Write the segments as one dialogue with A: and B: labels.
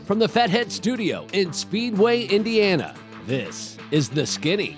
A: From the Fathead Studio in Speedway, Indiana, this is The Skinny.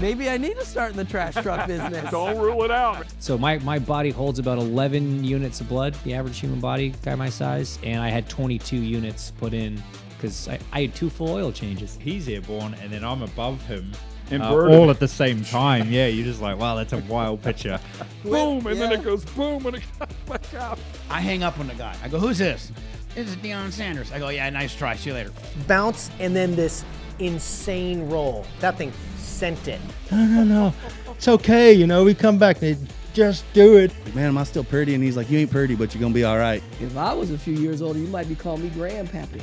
B: Maybe I need to start in the trash truck business.
C: Don't rule it out.
D: So my body holds about 11 units of blood, the average human body, guy my size, and I had 22 units put in because I had 2 full oil changes.
E: He's airborne, and then I'm above him.
C: Inverted.
E: All at the same time. Yeah, you're just like, wow, that's a wild picture.
C: Boom, and then it goes boom, and it comes back out.
F: I hang up on the guy. I go, who's this? This is Deion Sanders. I go, yeah, nice try. See you later.
G: Bounce and then this insane roll. That thing sent it.
H: No. It's okay, we come back. They just do it.
I: Man, am I still pretty? And he's like, you ain't pretty, but you're going to be all right.
B: If I was a few years older, you might be calling me Grandpappy.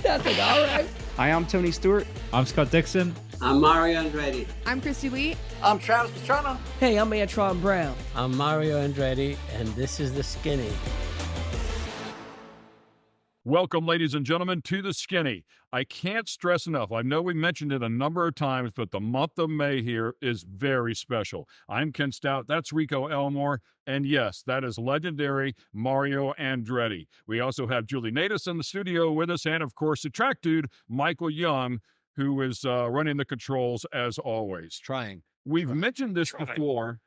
B: I think, all right.
J: Hi, I'm Tony Stewart.
E: I'm Scott Dixon.
K: I'm Mario Andretti.
L: I'm Christy Lee.
M: I'm Travis Pastrana.
B: Hey, I'm Antron Brown.
N: I'm Mario Andretti, and this is The Skinny.
C: Welcome, ladies and gentlemen, to The Skinny. I can't stress enough. I know we mentioned it a number of times, but the month of May here is very special. I'm Ken Stout. That's Rico Elmore. And yes, that is legendary Mario Andretti. We also have Julie Natus in the studio with us, and of course, the track dude, Michael Young, who is running the controls as always. We've mentioned this before.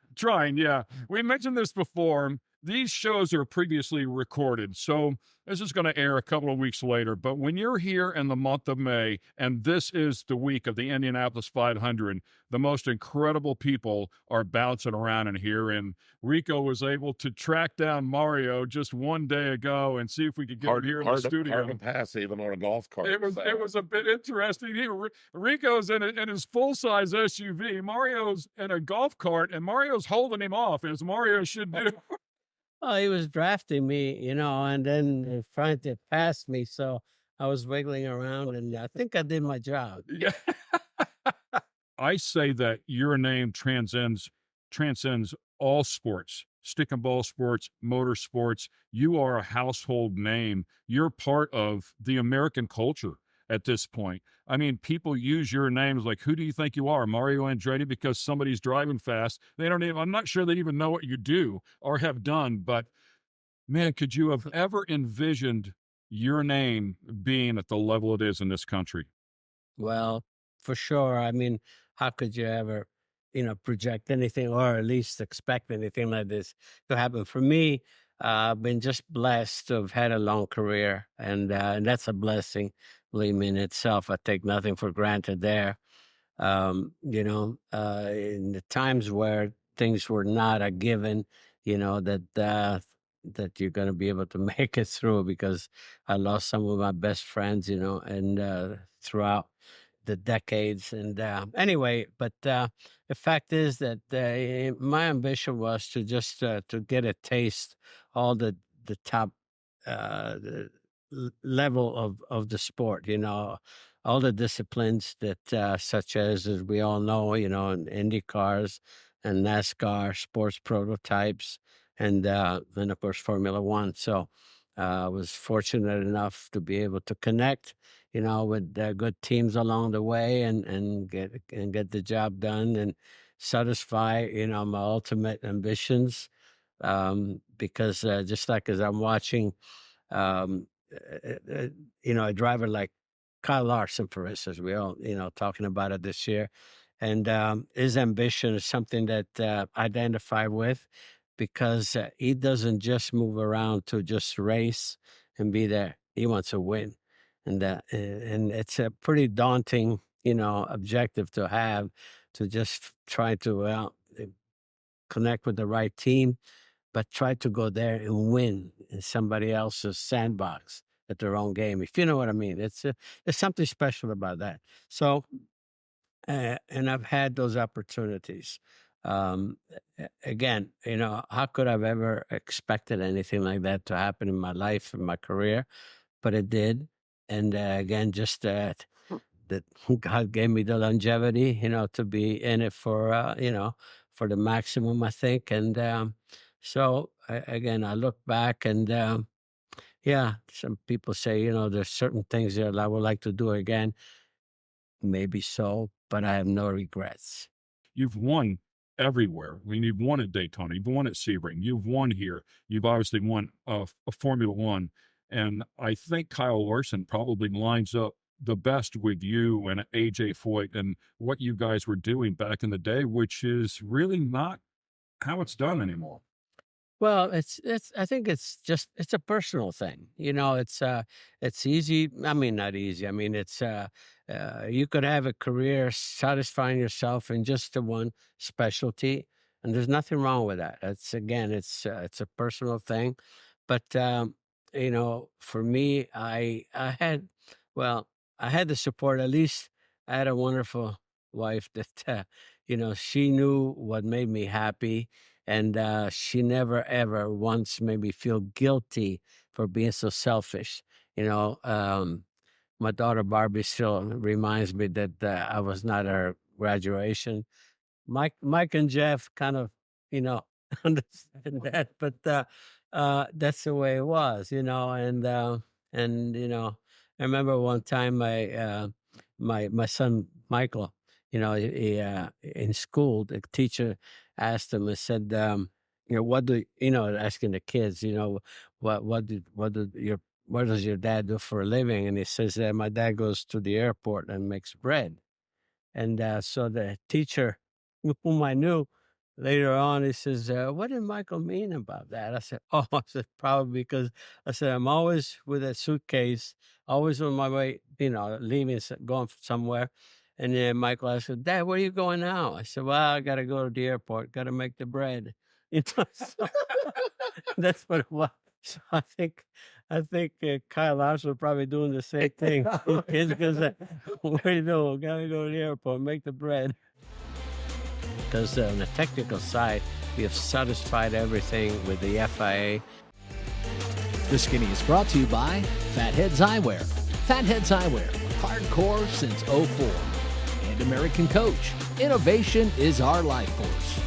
C: We mentioned this before. These shows are previously recorded, so this is going to air a couple of weeks later. But when you're here in the month of May, and this is the week of the Indianapolis 500, the most incredible people are bouncing around in here. And Rico was able to track down Mario just one day ago and see if we could get him here in the studio.
O: Hard to pass even on a golf cart.
C: It was a bit interesting. Rico's in his full-size SUV. Mario's in a golf cart, and Mario's holding him off, as Mario should do.
N: Oh, he was drafting me, and then trying to pass me. So I was wiggling around, and I think I did my job.
C: Yeah. I say that your name transcends all sports, stick and ball sports, motorsports. You are a household name. You're part of the American culture at this point. I mean, people use your names like, who do you think you are? Mario Andretti, because somebody's driving fast. I'm not sure they even know what you do or have done, but man, could you have ever envisioned your name being at the level it is in this country?
N: Well, for sure. I mean, how could you ever, project anything or at least expect anything like this to happen? For me, I've been just blessed to have had a long career, and that's a blessing. Believe me, in itself, I take nothing for granted there. In the times where things were not a given, that you're going to be able to make it through, because I lost some of my best friends, and throughout the decades. And anyway, but the fact is that my ambition was to just to get a taste, all the top level of the sport, all the disciplines that such as we all know, in Indy cars and NASCAR, sports prototypes, and of course Formula One. So I was fortunate enough to be able to connect, with good teams along the way, and get the job done and satisfy, my ultimate ambitions. Because just like as I'm watching, a driver like Kyle Larson, for instance, we all, talking about it this year. And his ambition is something that I identify with, because he doesn't just move around to just race and be there. He wants to win. And it's a pretty daunting, objective to have, to just try to connect with the right team, but try to go there and win in somebody else's sandbox at their own game, if you know what I mean. There's something special about that. So, and I've had those opportunities. Again, how could I've ever expected anything like that to happen in my life, in my career? But it did. And again, just that God gave me the longevity, to be in it for, for the maximum, I think. And so, again, I look back and, some people say, there's certain things that I would like to do again. Maybe so, but I have no regrets.
C: You've won everywhere. I mean, you've won at Daytona, you've won at Sebring, you've won here. You've obviously won a Formula One. And I think Kyle Larson probably lines up the best with you and AJ Foyt and what you guys were doing back in the day, which is really not how it's done anymore.
N: Well, I think it's a personal thing. It's easy. I mean, not easy. I mean, you could have a career satisfying yourself in just the one specialty, and there's nothing wrong with that. It's a personal thing. But for me, well, I had the support. At least I had a wonderful wife that she knew what made me happy, and she never ever once made me feel guilty for being so selfish. My daughter Barbie still reminds me that I was not at her graduation. Mike and Jeff kind of, understand that, but that's the way it was, and I remember one time my son Michael, in school, the teacher asked him and said, what do asking the kids, what does your dad do for a living? And he says that my dad goes to the airport and makes bread. And so the teacher, whom I knew later on, he says, what did Michael mean about that? I said, oh, I said, probably because I said, I'm always with a suitcase, always on my way, leaving, going somewhere. And then Michael asked, Dad, where are you going now? I said, well, I got to go to the airport, got to make the bread. So that's what it was. So I think Kyle Larson probably doing the same thing. He's gonna say, "What are you doing? Gotta go to the airport, make the bread." Because on the technical side, we have satisfied everything with the FIA.
A: The Skinny is brought to you by Fatheads Eyewear. Fatheads Eyewear, hardcore since '04. And American Coach. Innovation is our life force.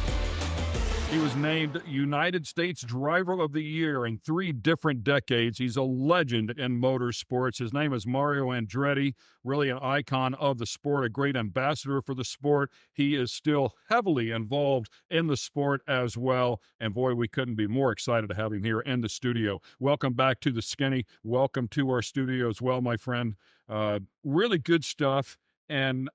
C: He was named United States Driver of the Year in 3 different decades. He's a legend in motorsports. His name is Mario Andretti, really an icon of the sport, a great ambassador for the sport. He is still heavily involved in the sport as well. And boy, we couldn't be more excited to have him here in the studio. Welcome back to the Skinny. Welcome to our studio as well, my friend. Really good stuff. And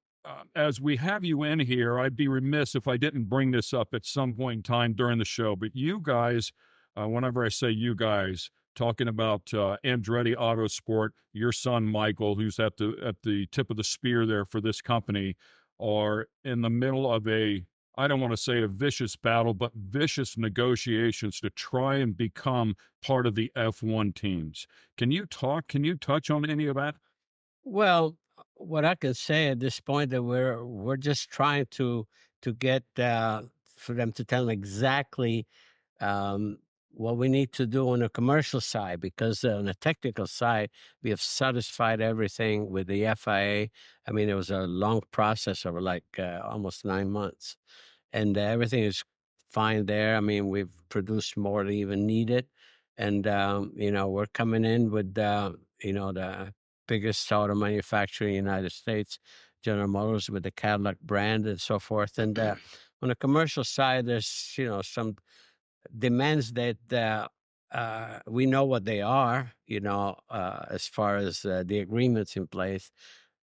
C: as we have you in here, I'd be remiss if I didn't bring this up at some point in time during the show. But you guys, whenever I say you guys, talking about Andretti Autosport, your son Michael, who's at the tip of the spear there for this company, are in the middle of I don't want to say a vicious battle, but vicious negotiations to try and become part of the F1 teams. Can you touch on any of that?
N: Well, what I can say at this point that we're just trying to get for them to tell them exactly what we need to do on the commercial side, because on the technical side we have satisfied everything with the FIA. I mean, it was a long process over like almost 9 months, and everything is fine there. I mean, we've produced more than even needed, and we're coming in with the biggest auto manufacturer in the United States, General Motors, with the Cadillac brand and so forth. And on the commercial side, there's some demands that we know what they are, as far as the agreements in place,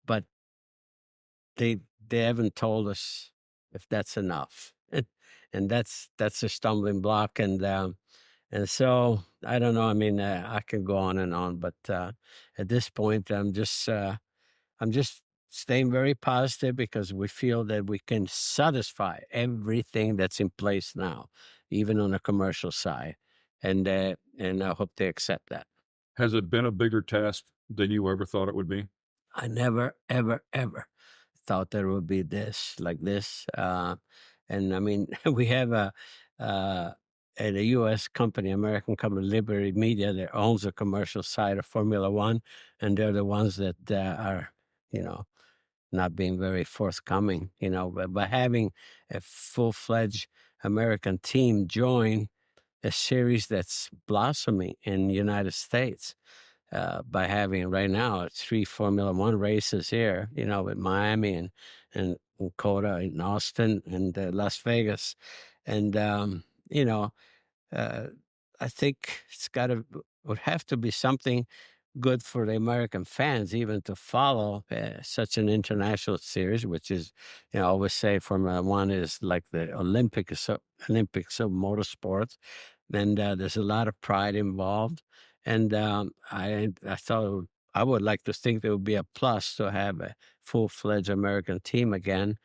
N: but they haven't told us if that's enough, and that's a stumbling block. And so I don't know. I mean, I can go on and on, but at this point, I'm just staying very positive, because we feel that we can satisfy everything that's in place now, even on the commercial side, and I hope they accept that.
C: Has it been a bigger task than you ever thought it would be?
N: I never, ever, ever thought that it would be like this. And I mean, we have a U.S. company, American company, Liberty Media, that owns the commercial side of Formula One, and they're the ones that are, not being very forthcoming. But having a full-fledged American team join a series that's blossoming in the United States, by having right now 3 Formula One races here, with Miami and Coda and Austin and Las Vegas, and I think it's got to would have to be something good for the American fans, even to follow such an international series, which is, I always say Formula One is like the Olympics of motorsports, and there's a lot of pride involved. And I thought I would like to think there would be a plus to have a full-fledged American team again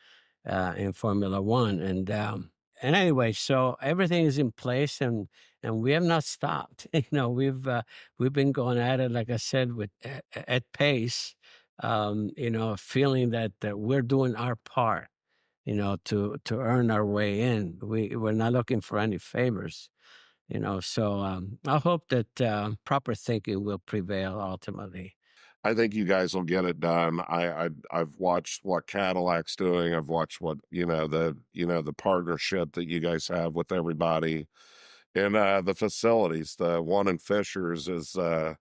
N: in Formula One. And anyway, so everything is in place, and we have not stopped. We've been going at it, like I said, with at pace. Feeling that we're doing our part. To earn our way in. We're not looking for any favors. So I hope that proper thinking will prevail ultimately.
O: I think you guys will get it done. I've watched what Cadillac's doing. I've watched what the partnership that you guys have with everybody, and the facilities. The one in Fishers is going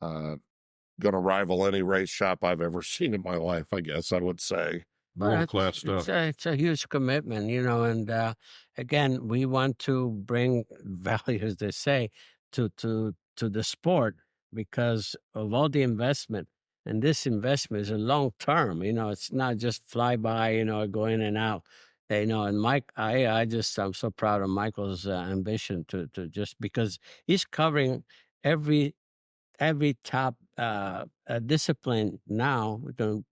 O: to rival any race shop I've ever seen in my life. I guess I would say.
C: World-class stuff.
N: It's a huge commitment, and again, we want to bring value, as they say, to the sport because of all the investment. And this investment is a long term. It's not just fly by, go in and out. And Mike, I'm so proud of Michael's ambition to just because he's covering every top discipline now. We're going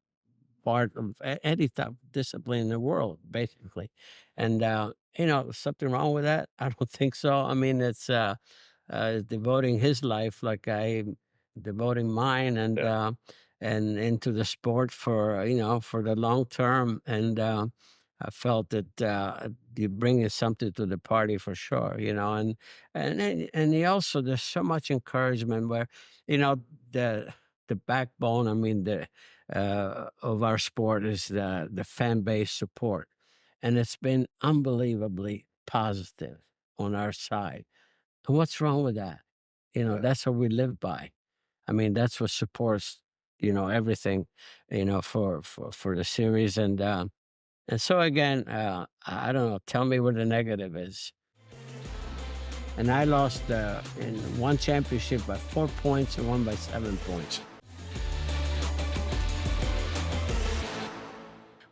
N: part of any type of discipline in the world, basically. And, something wrong with that? I don't think so. I mean, it's devoting his life like I'm devoting mine and into the sport for the long term. And I felt that you bring something to the party for sure, and he also, there's so much encouragement where, the backbone, I mean, of our sport is the fan base support. And it's been unbelievably positive on our side. And what's wrong with that? That's what we live by. I mean, that's what supports, everything, for the series. And so again, I don't know, tell me where the negative is. And I lost in one championship by 4 points and one by 7 points.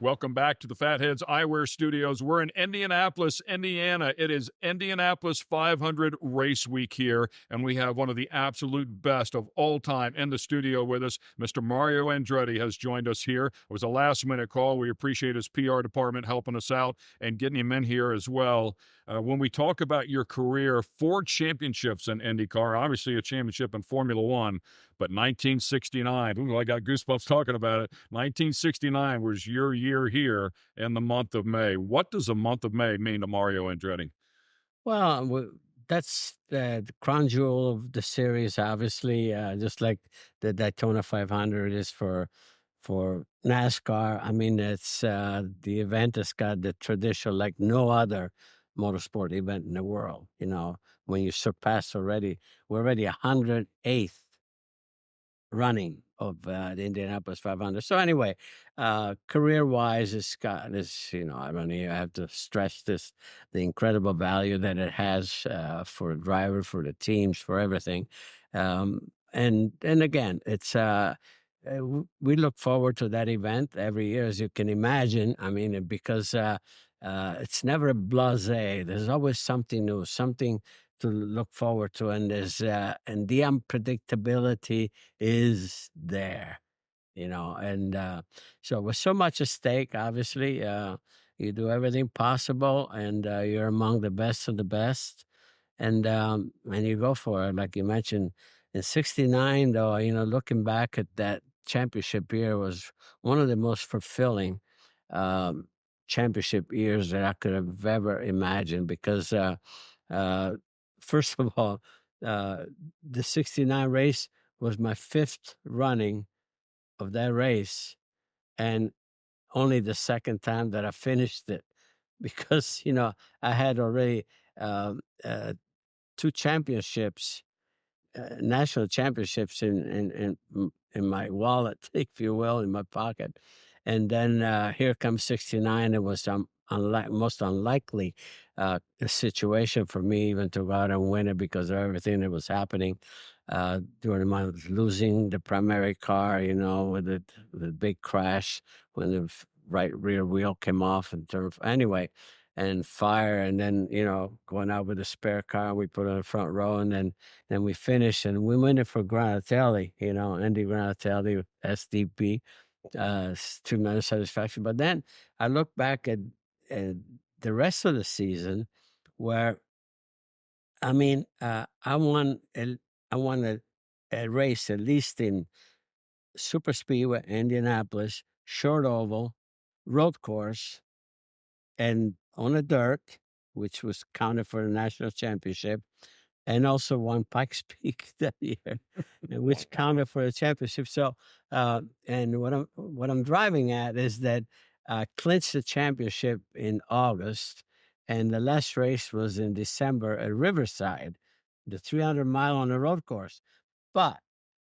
C: Welcome back to the Fatheads Eyewear Studios. We're in Indianapolis, Indiana. It is Indianapolis 500 Race Week here, and we have one of the absolute best of all time in the studio with us. Mr. Mario Andretti has joined us here. It was a last-minute call. We appreciate his PR department helping us out and getting him in here as well. When we talk about your career, 4 championships in IndyCar, obviously a championship in Formula One, but 1969, ooh, I got goosebumps talking about it. 1969 was your year here in the month of May. What does the month of May mean to Mario Andretti?
N: Well, that's the crown jewel of the series, obviously, just like the Daytona 500 is for NASCAR. I mean, it's the event that's got the tradition like no other motorsport event in the world. When you surpass we're already 108th running of the Indianapolis 500. So anyway, career-wise, it's got this, I don't even have to stress this, the incredible value that it has for a driver, for the teams, for everything. And again, it's we look forward to that event every year, as you can imagine. I mean, because it's never blasé. There's always something new, something to look forward to, and and the unpredictability is there, and so with so much at stake, obviously, you do everything possible, and you're among the best of the best, and you go for it, like you mentioned. In '69, though, looking back at that championship year was one of the most fulfilling championship years that I could have ever imagined, because first of all, the '69 race was my 5th running of that race, and only the 2nd time that I finished it, because I had already 2 championships, national championships in my wallet, if you will, in my pocket, and then here comes '69. It was most unlikely a situation for me even to go out and win it because of everything that was happening. During my losing the primary car, with the big crash when the right rear wheel came off and turned anyway, and fire, and then going out with a spare car, we put it in the front row, and then we finished and we went in for Granatelli, Andy Granatelli, SDP, tremendous satisfaction. But then I look back at the rest of the season, where I mean, I won a race at least in Super Speedway, Indianapolis, short oval, road course, and on a dirt, which was counted for the national championship, and also won Pikes Peak that year, which counted for the championship. So, and what I'm driving at is that I clinched the championship in August, and the last race was in December at Riverside, the 300-mile on the road course. But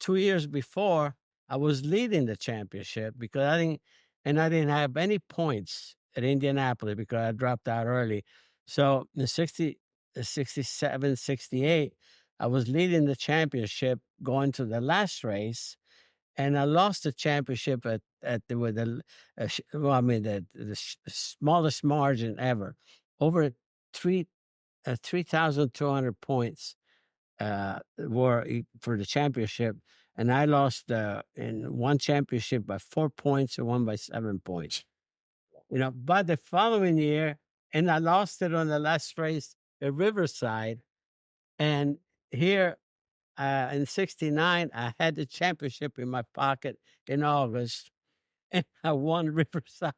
N: 2 years before, I was leading the championship because I didn't have any points at Indianapolis because I dropped out early. So in 67, 68, I was leading the championship going to the last race, and I lost the championship the smallest margin ever, over 3,200 points were for the championship, and I lost in one championship by 4 points and one by 7 points. But the following year, and I lost it on the last race at Riverside, and here in 69, I had the championship in my pocket in August, and I won Riverside.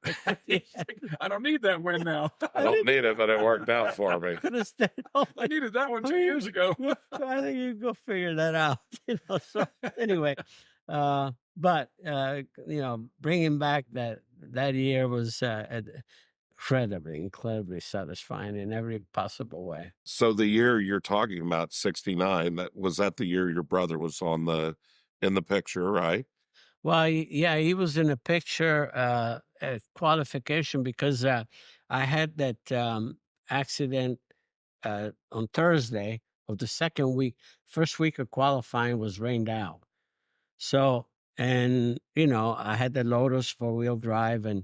C: I don't need that win now.
O: I don't need it, but it worked out for me.
C: I needed that one 2 years ago.
N: I think you go figure that out. So anyway, but bringing back that year was incredibly satisfying in every possible way.
O: So the year you're talking about, 69, was that the year your brother was in the picture, right?
N: Well, yeah, he was in the picture at qualification because I had that accident on Thursday of the second week. First week of qualifying was rained out. So, and I had the Lotus 4-wheel drive, and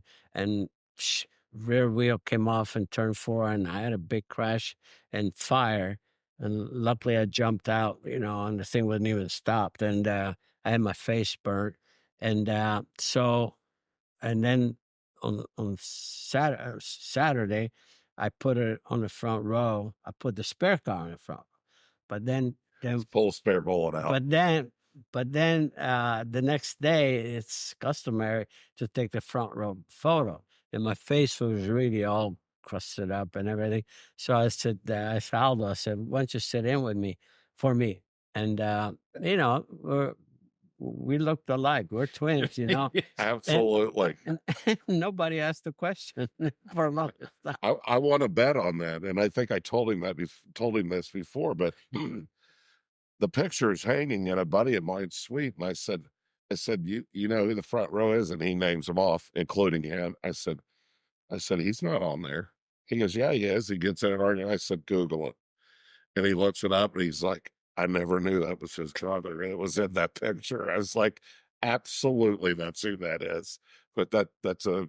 N: rear wheel came off in turn 4, and I had a big crash and fire. And luckily I jumped out, and the thing wasn't even stopped. And I had my face burnt. And and then on Saturday, I put it on the front row. I put the spare car in the front. But then
O: pull spare bullet out.
N: But then the next day, it's customary to take the front row photo, and my face was really all crusted up and everything. So I said, I told Aldo, I said, why don't you sit in with me for me? And we looked alike. We're twins,
O: Absolutely.
N: And nobody asked a question for a long time.
O: I want to bet on that, and I think I told him this before. But the picture is hanging in a buddy of mine's suite, and I said, you know who the front row is, and he names them off, including him. I said, he's not on there. He goes, yeah, he is. He gets in an argument. I said, Google it, and he looks it up, and he's like, I never knew that was his brother. It was in that picture. I was like, absolutely, that's who that is. But that's a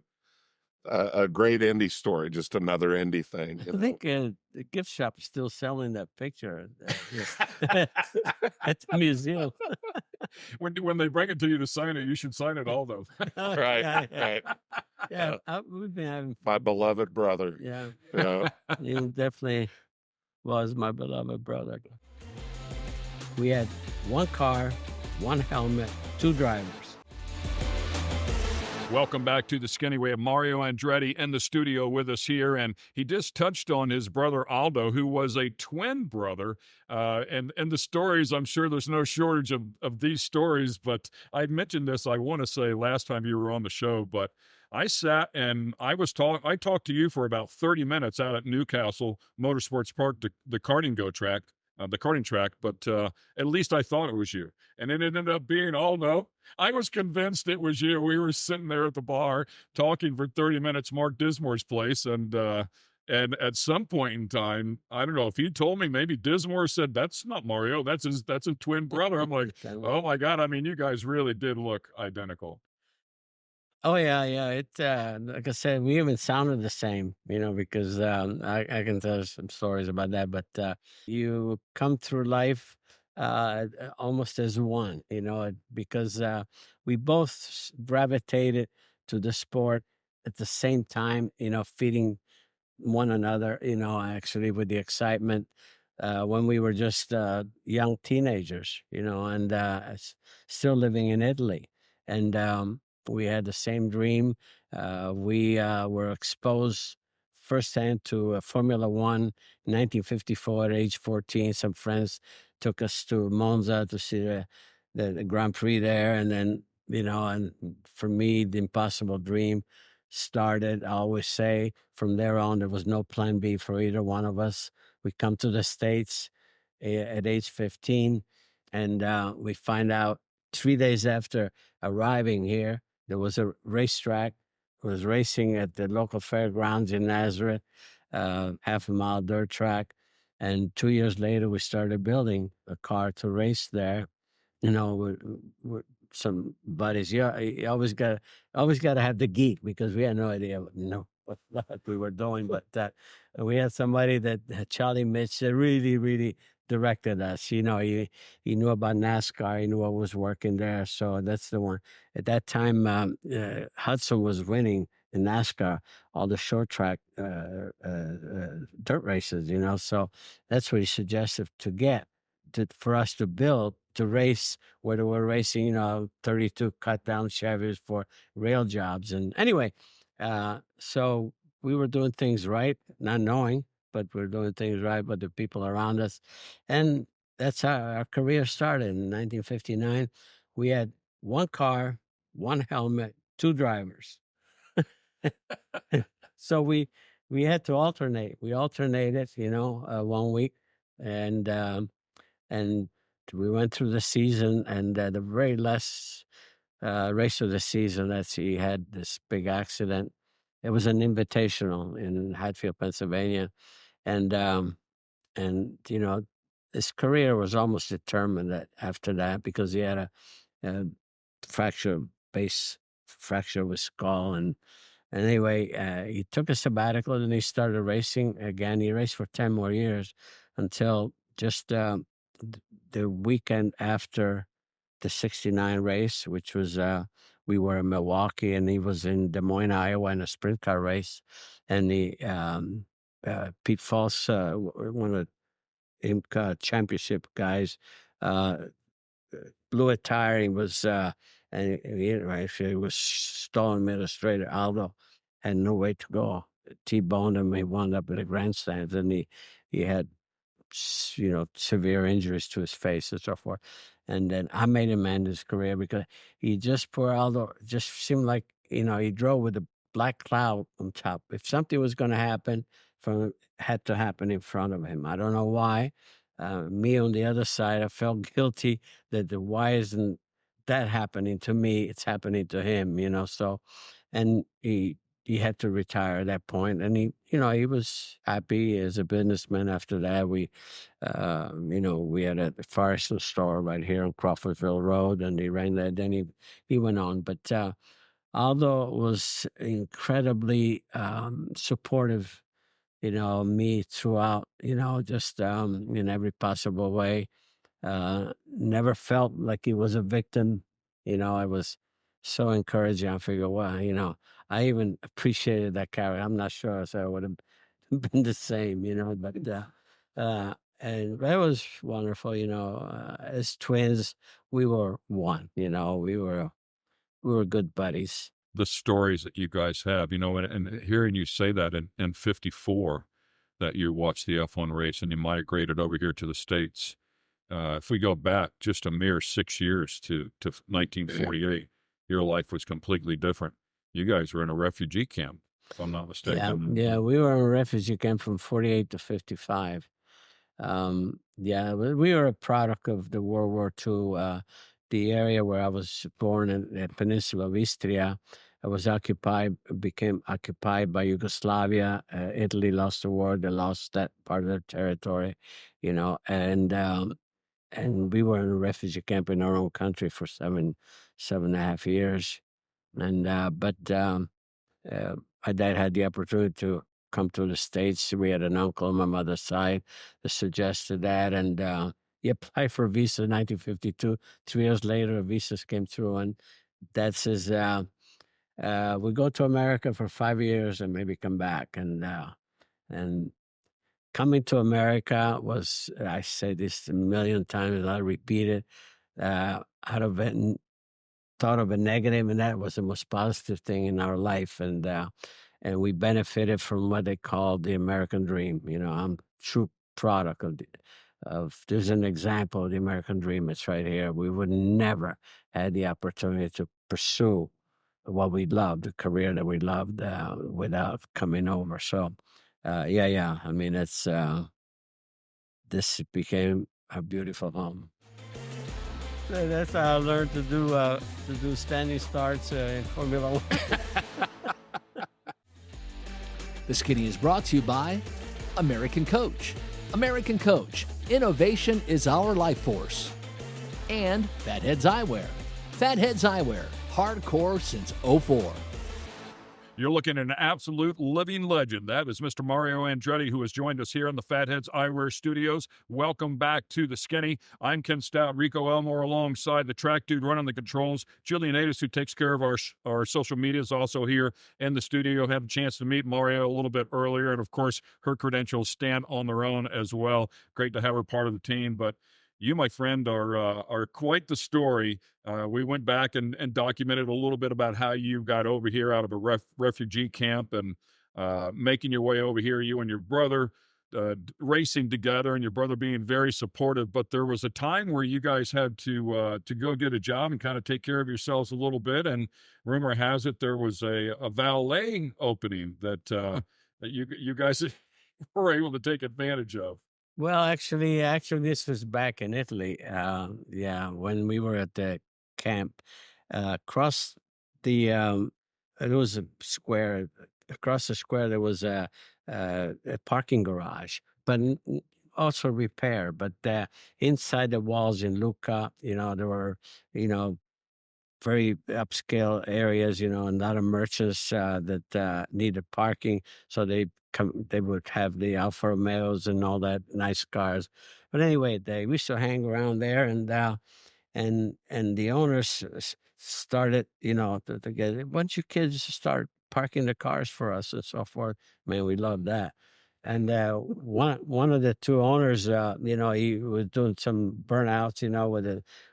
O: great indie story, just another indie thing.
N: I think the gift shop is still selling that picture at the museum.
C: When they bring it to you to sign it, you should sign it all, though.
O: Right.
N: Yeah, we've been having
O: my beloved brother.
N: Yeah. He definitely was my beloved brother. We had one car, one helmet, 2 drivers.
C: Welcome back to the Skinny. We have Mario Andretti in the studio with us here, and he just touched on his brother Aldo, who was a twin brother. And the stories, I'm sure there's no shortage of these stories, but I mentioned this, I want to say, last time you were on the show, but I sat and I talked to you for about 30 minutes out at Newcastle Motorsports Park, the karting track, but at least I thought it was you. And it ended up being Aldo. I was convinced it was you. We were sitting there at the bar talking for 30 minutes, Mark Dismore's place, and And at some point in time, I don't know if he told me, maybe Dismore said, "That's not Mario, that's his twin brother." I'm like, oh my God. I mean, you guys really did look identical.
N: Oh yeah, yeah. Like I said, we even sounded the same, because I can tell some stories about that. But you come through life almost as one, because we both gravitated to the sport at the same time, feeding one another, actually with the excitement when we were just young teenagers, and still living in Italy. And we had the same dream. We were exposed firsthand to Formula One in 1954 at age 14. Some friends took us to Monza to see the Grand Prix there. And then, and for me, the impossible dream started. I always say from there on, there was no plan B for either one of us. We come to the States at age 15, and we find out 3 days after arriving here, there was a racetrack. It was racing at the local fairgrounds in Nazareth, half a mile dirt track. And 2 years later, we started building a car to race there. With some buddies. Yeah, you always got to have the geek, because we had no idea, what we were doing. But we had somebody that Charlie Mitch that really, really directed us. He knew about NASCAR. He knew I was working there. So that's the one. At that time, Hudson was winning in NASCAR, all the short track dirt races. So that's what he suggested to get. For us to build, to race, where they were racing, 32 cut down Chevys for rail jobs. And anyway, so we were doing things right, not knowing, but we're doing things right with the people around us. And that's how our career started in 1959. We had one car, one helmet, two drivers. So we had to alternate. We alternated, 1 week. And we went through the season, and the very last race of the season, he had this big accident. It was an invitational in Hatfield, Pennsylvania, and his career was almost determined after that, because he had a base fracture of his skull. And anyway, he took a sabbatical, and he started racing again. He raced for 10 more years until just the weekend after the 69 race, which was we were in Milwaukee, and he was in Des Moines, Iowa, in a sprint car race. And Pete Foss, one of the IMCA championship guys, blew a tire. He was and he was stalling middle straight. Aldo had no way to go. T-boned him. He wound up in the grandstands, and he had severe injuries to his face and so forth. And then I made him end his career, because poor Aldo just seemed like, he drove with a black cloud on top. If something was going to happen, had to happen in front of him. I don't know why. Me on the other side, I felt guilty that why isn't that happening to me? It's happening to him, So, and he had to retire at that point, and he was happy as a businessman after that. We had a Forrestal store right here on Crawfordville Road, and he ran that. Then he went on, but Aldo was incredibly supportive, me throughout, just in every possible way. Never felt like he was a victim. I was so encouraging. I figure, wow, I even appreciated that character. I'm not sure so I would have been the same, but and that was wonderful. As twins, we were one. We were good buddies.
C: The stories that you guys have, and hearing you say that in 54, that you watched the F1 race and you migrated over here to the States. If we go back just a mere 6 years to 1948, your life was completely different. You guys were in a refugee camp, if I'm not mistaken.
N: Yeah, we were in a refugee camp from 48 to 55. We were a product of the World War II. The area where I was born in the peninsula of Istria was became occupied by Yugoslavia. Italy lost the war; they lost that part of their territory, and we were in a refugee camp in our own country for 7.5 years. And my dad had the opportunity to come to the States. We had an uncle on my mother's side that suggested that, and he applied for a visa in 1952. 3 years later, a visa came through, and Dad says, we go to America for 5 years and maybe come back. And coming to America was, I say this a million times, and I repeat it, out of it, thought of a negative, and that was the most positive thing in our life. And we benefited from what they call the American dream. I'm true product of there's an example of the American dream. It's right here. We would never had the opportunity to pursue what we loved, the career that we loved, without coming over. So, yeah. I mean, this became a beautiful home. So that's how I learned to do standing starts in Formula One.
A: The Skinny is brought to you by American Coach. American Coach, innovation is our life force. And Fatheads Eyewear. Fatheads Eyewear, hardcore since '04.
C: You're looking at an absolute living legend. That is Mr. Mario Andretti, who has joined us here in the Fatheads Eyewear Studios. Welcome back to the Skinny. I'm Ken Stout, Rico Elmore, alongside the track dude running the controls. Jillian Adis, who takes care of our social media, is also here in the studio. Had a chance to meet Mario a little bit earlier, and of course, her credentials stand on their own as well. Great to have her part of the team, but you, my friend, are quite the story. We went back and documented a little bit about how you got over here out of a refugee camp and making your way over here, you and your brother racing together, and your brother being very supportive. But there was a time where you guys had to go get a job and kind of take care of yourselves a little bit. And rumor has it there was a valet opening that that you guys were able to take advantage of.
N: Well, actually, this was back in Italy. When we were at the camp, across the there was a square. Across the square, there was a parking garage, but also repair. But inside the walls in Lucca, there were, very upscale areas, and a lot of merchants that needed parking. So they would have the Alfa Romeos and all that nice cars. But anyway, we used to hang around there, and the owners started, to get, why don't you kids start parking the cars for us and so forth. Man, we loved that. And one of the two owners, he was doing some burnouts,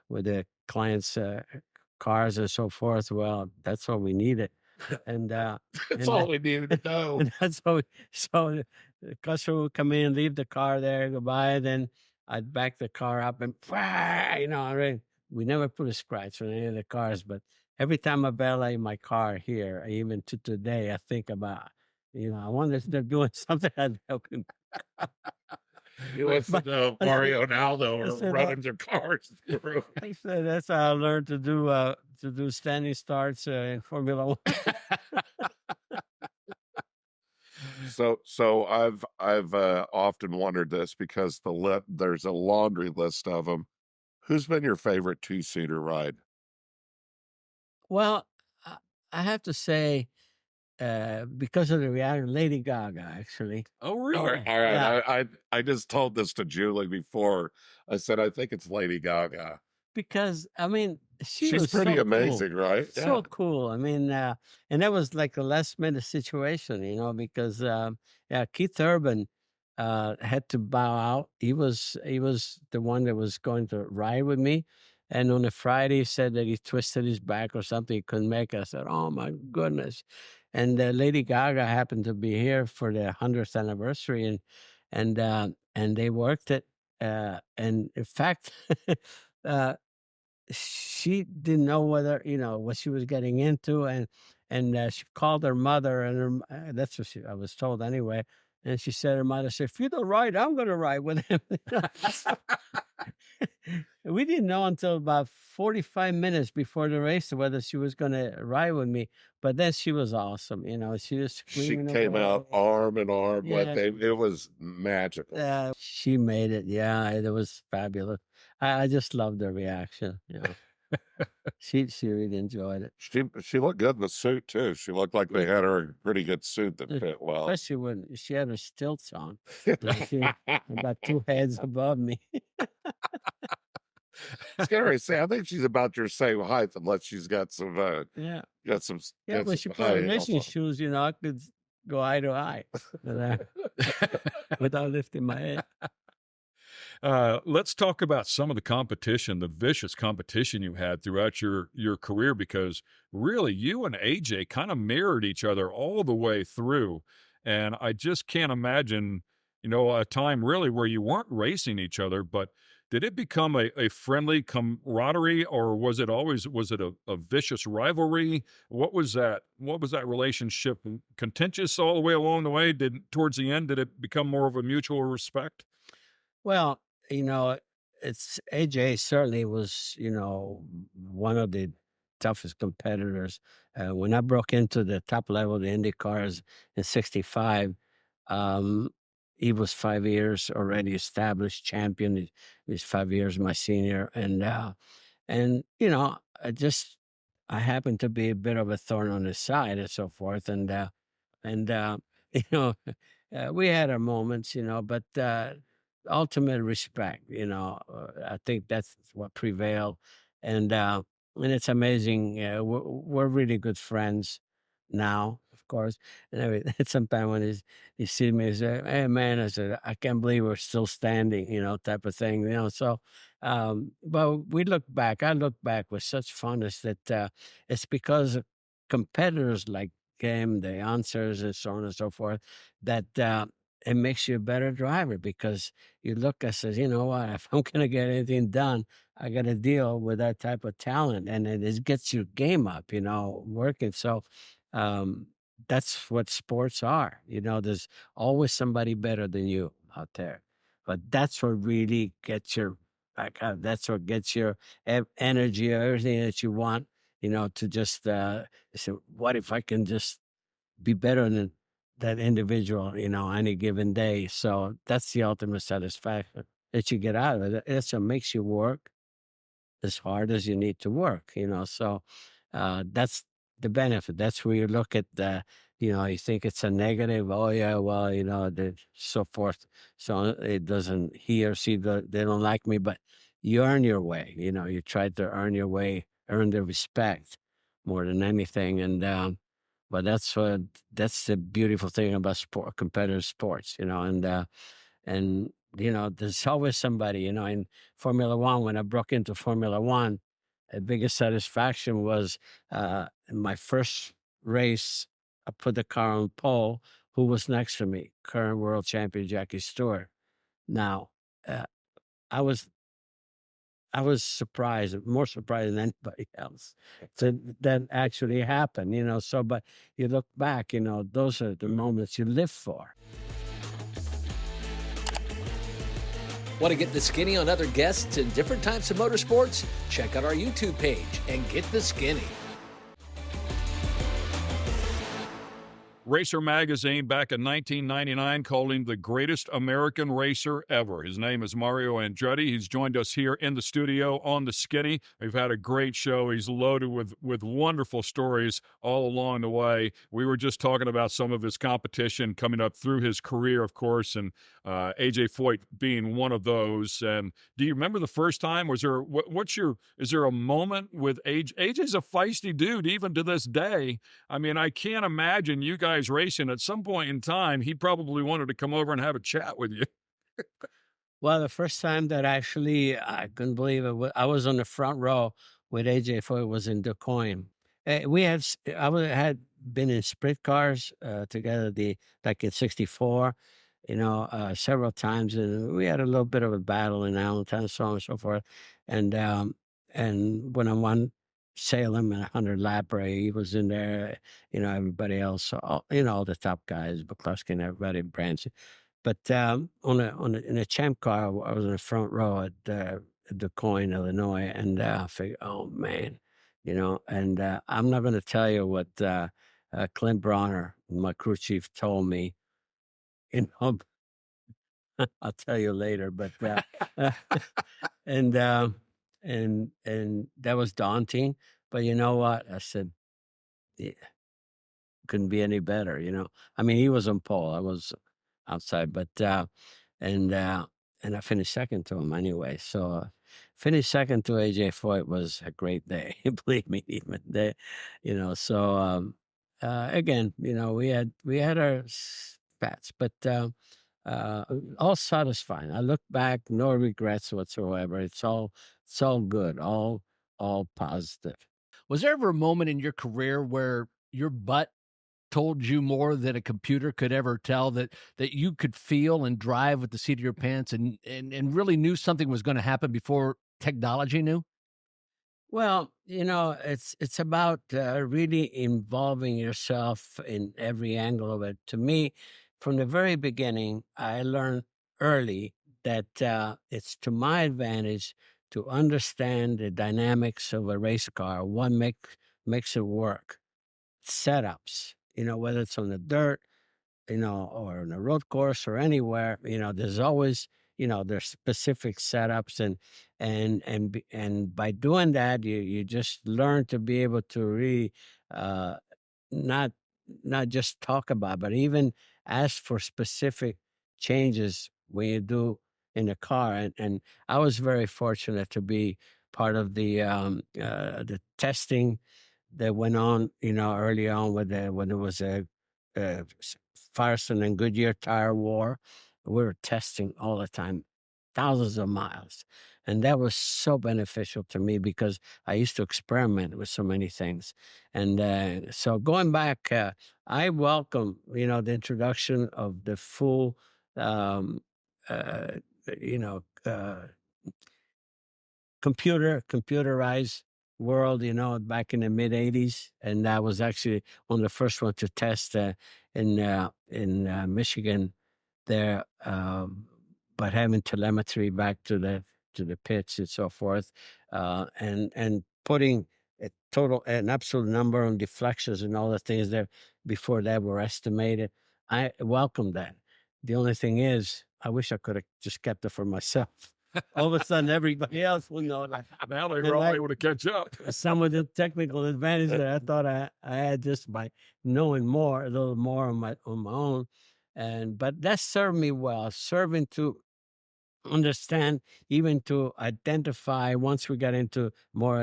N: with the clients' cars and so forth. Well, that's all we needed. And
O: that's all we needed to know.
N: That's all. So the customer would come in, leave the car there, goodbye. Then I'd back the car up and, we never put a scratch on any of the cars. But every time I valet my car here, even to today, I think about, I wonder if they're doing something I'd help him.
O: You listen to Mario now, though, or running their cars through.
N: I said that's how I learned to do standing starts in Formula One.
O: So I've often wondered this because there's a laundry list of them. Who's been your favorite two-seater ride?
N: Well, I have to say, because of the reality, Lady Gaga, actually.
O: Oh, really? All right. Yeah. I just told this to Julie before. I said I think it's Lady Gaga
N: because I mean
O: she's pretty amazing, cool. Right?
N: So cool. I mean, and that was like a last minute situation, because Keith Urban had to bow out. He was the one that was going to ride with me. And on a Friday, he said that he twisted his back or something. He couldn't make it. I said, oh, my goodness. And Lady Gaga happened to be here for the 100th anniversary. And they worked it. And in fact, she didn't know whether, what she was getting into. And she called her mother. And that's what I was told anyway. And she said, her mother said, if you don't ride, I'm going to ride with him. We didn't know until about 45 minutes before the race whether she was going to ride with me. But then she was awesome. She was screaming.
O: She came out arm in arm with
N: Yeah.
O: him. It was magical.
N: She made it. Yeah, it was fabulous. I just loved her reaction. She really enjoyed it.
O: She looked good in the suit too. She looked like they had her in a pretty good suit that fit well.
N: Especially when she had her stilts on. She about 2 heads above me.
O: Scary. See, I think she's about your same height, unless she's got some.
N: Yeah.
O: Got some.
N: Yeah,
O: got
N: when
O: some
N: she put
O: high
N: on
O: heels
N: racing
O: on.
N: shoes, I could go eye to eye without lifting my head.
C: Let's talk about some of the competition, the vicious competition you had throughout your career, because really you and AJ kind of mirrored each other all the way through. And I just can't imagine, a time really where you weren't racing each other, but did it become a friendly camaraderie, or was it a vicious rivalry? What was that relationship contentious all the way along the way? Towards the end, did it become more of a mutual respect?
N: Well, it's AJ certainly was, one of the toughest competitors. When I broke into the top level of the Indy cars in '65, he was 5 years already established champion. He was 5 years my senior, and I happened to be a bit of a thorn on his side and so forth, and we had our moments, but ultimate respect. I think that's what prevailed, and it's amazing. We're really good friends now, of course. And sometimes when he sees me, he says, "Hey, man," I said, "I can't believe we're still standing," type of thing. So, but we look back. I look back with such fondness that it's because of competitors like him, the answers, and so on and so forth, that it makes you a better driver, because you look and says, you know what, if I'm going to get anything done, I got to deal with that type of talent, and it gets your game up, working. So that's what sports are. There's always somebody better than you out there, but that's what really gets your that's what gets your energy, everything that you want. To just say, what if I can just be better than that individual, any given day. So that's the ultimate satisfaction that you get out of it. That's what makes you work as hard as you need to work, So that's the benefit. That's where you look at you think it's a negative. Oh yeah, well, so forth. So it doesn't, he or she, they don't like me, but you earn your way. You try to earn your way, earn their respect more than anything. And but that's the beautiful thing about competitive sports, and there's always somebody, in Formula One. When I broke into Formula One, the biggest satisfaction was in my first race. I put the car on pole. Who was next to me? Current world champion Jackie Stewart. Now, I was surprised, more surprised than anybody else, that actually happened, So, but you look back, those are the moments you live for.
A: Want to get the skinny on other guests in different types of motorsports? Check out our YouTube page and get the skinny.
C: Racer Magazine back in 1999 called him the greatest American racer ever. His name is Mario Andretti. He's joined us here in the studio on the Skinny. We've had a great show. He's loaded with wonderful stories all along the way. We were just talking about some of his competition coming up through his career, of course, and AJ Foyt being one of those. And do you remember the first time? Is there a moment with AJ? AJ's a feisty dude, even to this day. I mean, I can't imagine you guys racing. At some point in time, he probably wanted to come over and have a chat with you.
N: Well, the first time that I couldn't believe it, I was on the front row with AJ Foyt, was in Du Quoin. I had been in sprint cars together, like in '64, several times, and we had a little bit of a battle in Allentown, so on and so forth. And when I won Salem and 100 lapper. He was in there, everybody else, all the top guys, McCluskey and everybody, Branson. But in a champ car, I was in the front row at Du Quoin, Illinois, and I figured, oh man, and I'm not going to tell you what Clint Bronner, my crew chief, told me. I'll tell you later, but and that was daunting. But you know what? I said, yeah, couldn't be any better. I mean, he was on pole, I was outside, but and I finished second to him anyway. So finished second to AJ Foyt was a great day. Believe me, even day, So again, we had our spats, but. All satisfying. I look back, no regrets whatsoever. It's all good, all positive.
A: Was there ever a moment in your career where your butt told you more than a computer could ever tell, that you could feel and drive with the seat of your pants and really knew something was going to happen before technology knew?
N: Well, it's about really involving yourself in every angle of it. To me, from the very beginning, I learned early that it's to my advantage to understand the dynamics of a race car, what makes it work, setups, whether it's on the dirt, or on a road course or anywhere, there's always, there's specific setups, and by doing that, you just learn to be able to really not just talk about, but even ask for specific changes when you do in a car. And I was very fortunate to be part of the testing that went on, early on when there was a Firestone and Goodyear tire war. We were testing all the time, thousands of miles. And that was so beneficial to me because I used to experiment with so many things. And so going back, I welcome, the introduction of the full, computerized world, back in the mid 80s. And I was actually one of the first ones to test in Michigan there, but having telemetry back to the pits and so forth, and putting an absolute number on deflections and all the things that before that were estimated. I welcome that. The only thing is, I wish I could have just kept it for myself. All of a sudden, everybody else will know that.
C: Now they were all able to catch up.
N: Some of the technical advantage that I thought I had just by knowing a little more on my own, but that served me well, serving to understand, even to identify, once we got into more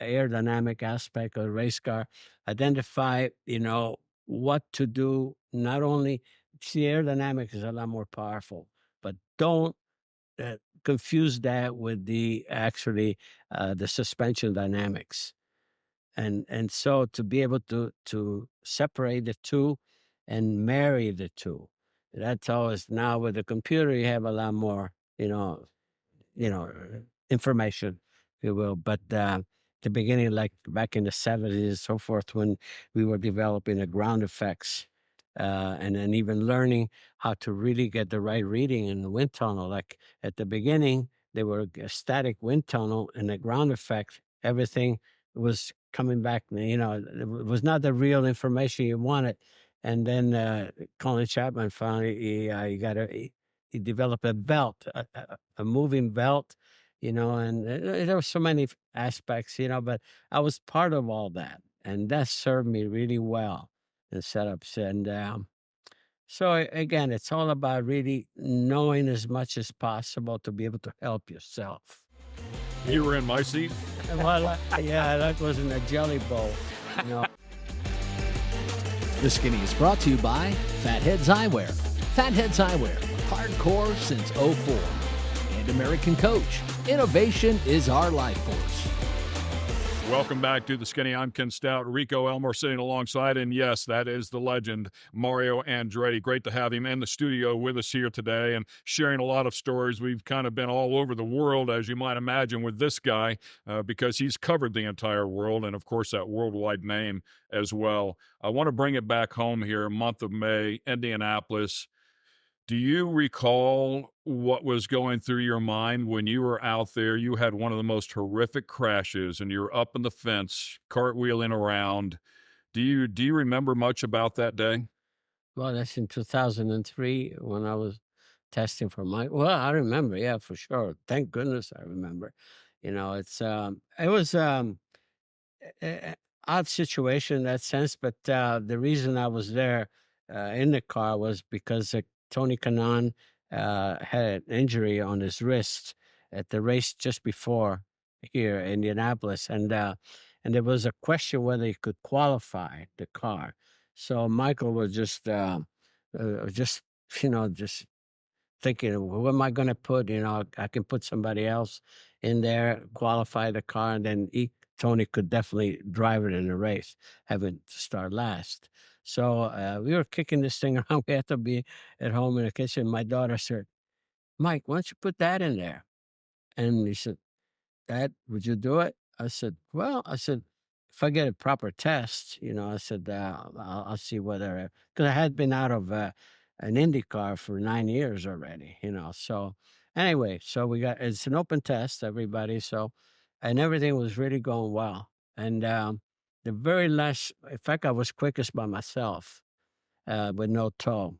N: aerodynamic aspect of the race car, identify, what to do. Not only, see, aerodynamics is a lot more powerful, but don't confuse that with the suspension dynamics. And so to be able to separate the two and marry the two, that's always, now with the computer, you have a lot more, information, if you will. But the beginning, like back in the 70s and so forth, when we were developing the ground effects, and then even learning how to really get the right reading in the wind tunnel. Like at the beginning, they were a static wind tunnel, and the ground effect, everything was coming back. It was not the real information you wanted. And then Colin Chapman finally, he developed a belt, a moving belt, and there were so many aspects, but I was part of all that, and that served me really well in setups. And so again, it's all about really knowing as much as possible to be able to help yourself.
C: You were in my seat?
N: Well, yeah, that was in a jelly bowl,
A: The Skinny is brought to you by Fatheads Eyewear. Fatheads Eyewear, hardcore since '04. And American Coach, innovation is our life force.
C: Welcome back to the Skinny. I'm Ken Stout. Rico Elmore sitting alongside, and yes, that is the legend, Mario Andretti. Great to have him in the studio with us here today and sharing a lot of stories. We've kind of been all over the world, as you might imagine, with this guy because he's covered the entire world and, of course, that worldwide name as well. I want to bring it back home here, month of May, Indianapolis. Do you recall what was going through your mind when you were out there? You had one of the most horrific crashes and you're up in the fence, cartwheeling around. Do you remember much about that day?
N: Well, that's in 2003 when I was testing for my. Well, I remember, yeah, for sure. Thank goodness I remember. It was a odd situation in that sense, but the reason I was there in the car was because Tony Kanaan had an injury on his wrist at the race just before here in Indianapolis, and there was a question whether he could qualify the car. So Michael was just just thinking, who am I going to put? I can put somebody else in there, qualify the car, and then Tony could definitely drive it in the race, having to start last. So we were kicking this thing around. We had to be at home in the kitchen. My daughter said, Mike, why don't you put that in there? And he said, Dad, would you do it? I said, if I get a proper test, I said, I'll see whether, because I had been out of an Indy car for 9 years already, So anyway, it's an open test, everybody. And everything was really going well. And the very last, in fact, I was quickest by myself with no tow.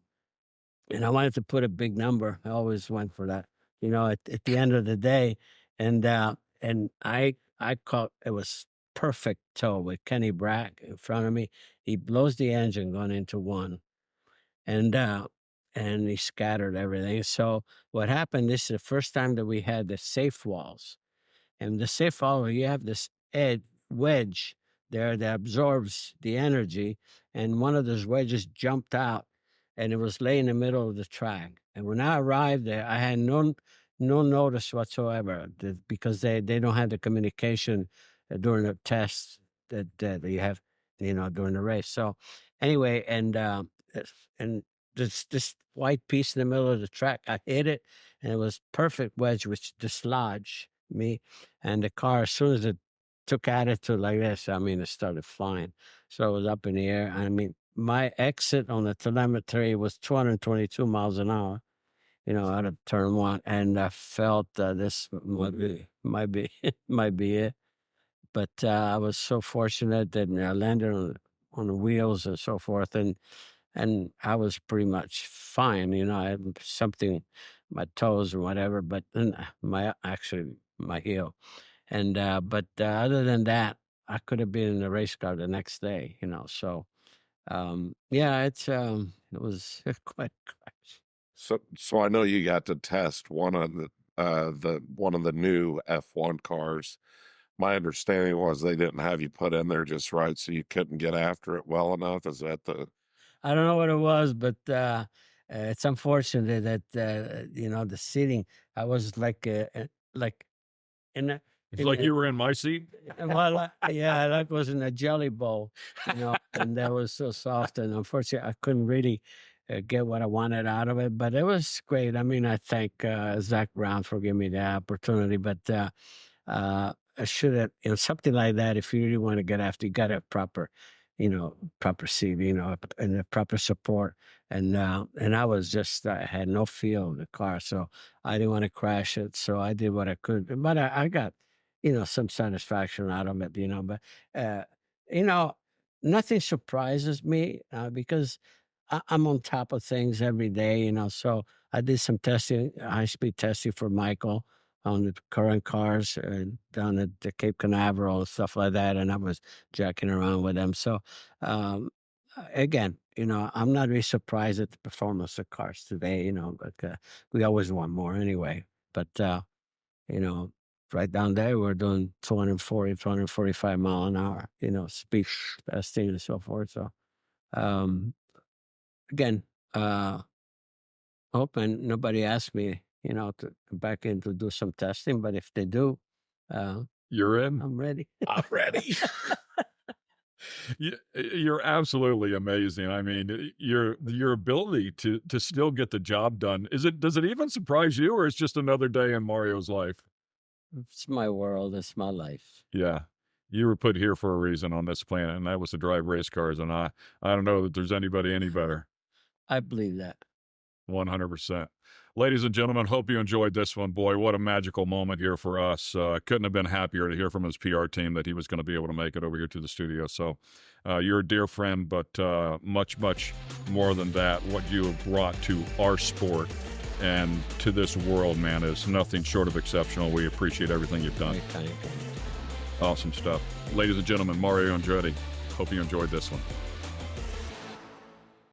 N: And I wanted to put a big number. I always went for that, at the end of the day. And I caught, it was perfect tow with Kenny Brack in front of me. He blows the engine going into one, and he scattered everything. So what happened, this is the first time that we had the safe walls. And the safe wall, you have this wedge there that absorbs the energy, and one of those wedges jumped out, and it was laying in the middle of the track. And when I arrived there, I had no notice whatsoever because they don't have the communication during the tests that you have, during the race. So anyway, and this white piece in the middle of the track, I hit it, and it was perfect wedge, which dislodged me. And the car, as soon as it took attitude like this, it started flying. So it was up in the air. My exit on the telemetry was 222 miles an hour, out of turn one. And I felt this might be it. But I was so fortunate that I landed on the wheels and so forth. And I was pretty much fine. I had something, my toes or whatever, but then my heel. And but other than that, I could have been in the race car the next day. So yeah, it was quite.
O: So I know you got to test one of the new F1 cars. My understanding was they didn't have you put in there just right, so you couldn't get after it well enough. Is that the?
N: I don't know what it was, but it's unfortunate that the seating. I was like in a.
C: It's like you were in my seat.
N: Well, yeah, that was in a jelly bowl, and that was so soft. And unfortunately, I couldn't really get what I wanted out of it, but it was great. I thank Zach Brown for giving me the opportunity, but I should have, something like that. If you really want to get after, you got to have proper seat, and the proper support. And I was I had no feel in the car, so I didn't want to crash it. So I did what I could, but I got, some satisfaction out of it, but, nothing surprises me because I'm on top of things every day, so I did some testing, high-speed testing for Michael on the current cars down at the Cape Canaveral and stuff like that, and I was jacking around with them. So, again, I'm not really surprised at the performance of cars today, but we always want more anyway. But, right down there, we're doing 240, 245 mile an hour, speed testing and so forth. So, again, hope and nobody asked me, to go back in to do some testing, but if they do,
C: You're in?
N: I'm ready.
C: I'm ready. You're absolutely amazing. I mean, your ability to still get the job done. Does it even surprise you, or it's just another day in Mario's life?
N: It's my world. It's my life.
C: Yeah. You were put here for a reason on this planet, and that was to drive race cars. And I don't know that there's anybody any better.
N: I believe that.
C: 100%. Ladies and gentlemen, hope you enjoyed this one. Boy, what a magical moment here for us. Couldn't have been happier to hear from his PR team that he was going to be able to make it over here to the studio. So you're a dear friend, but much, much more than that, what you have brought to our sport and to this world, man, is nothing short of exceptional. We appreciate everything you've done.
N: Very kind.
C: Awesome stuff. Ladies and gentlemen, Mario Andretti. Hope you enjoyed this one.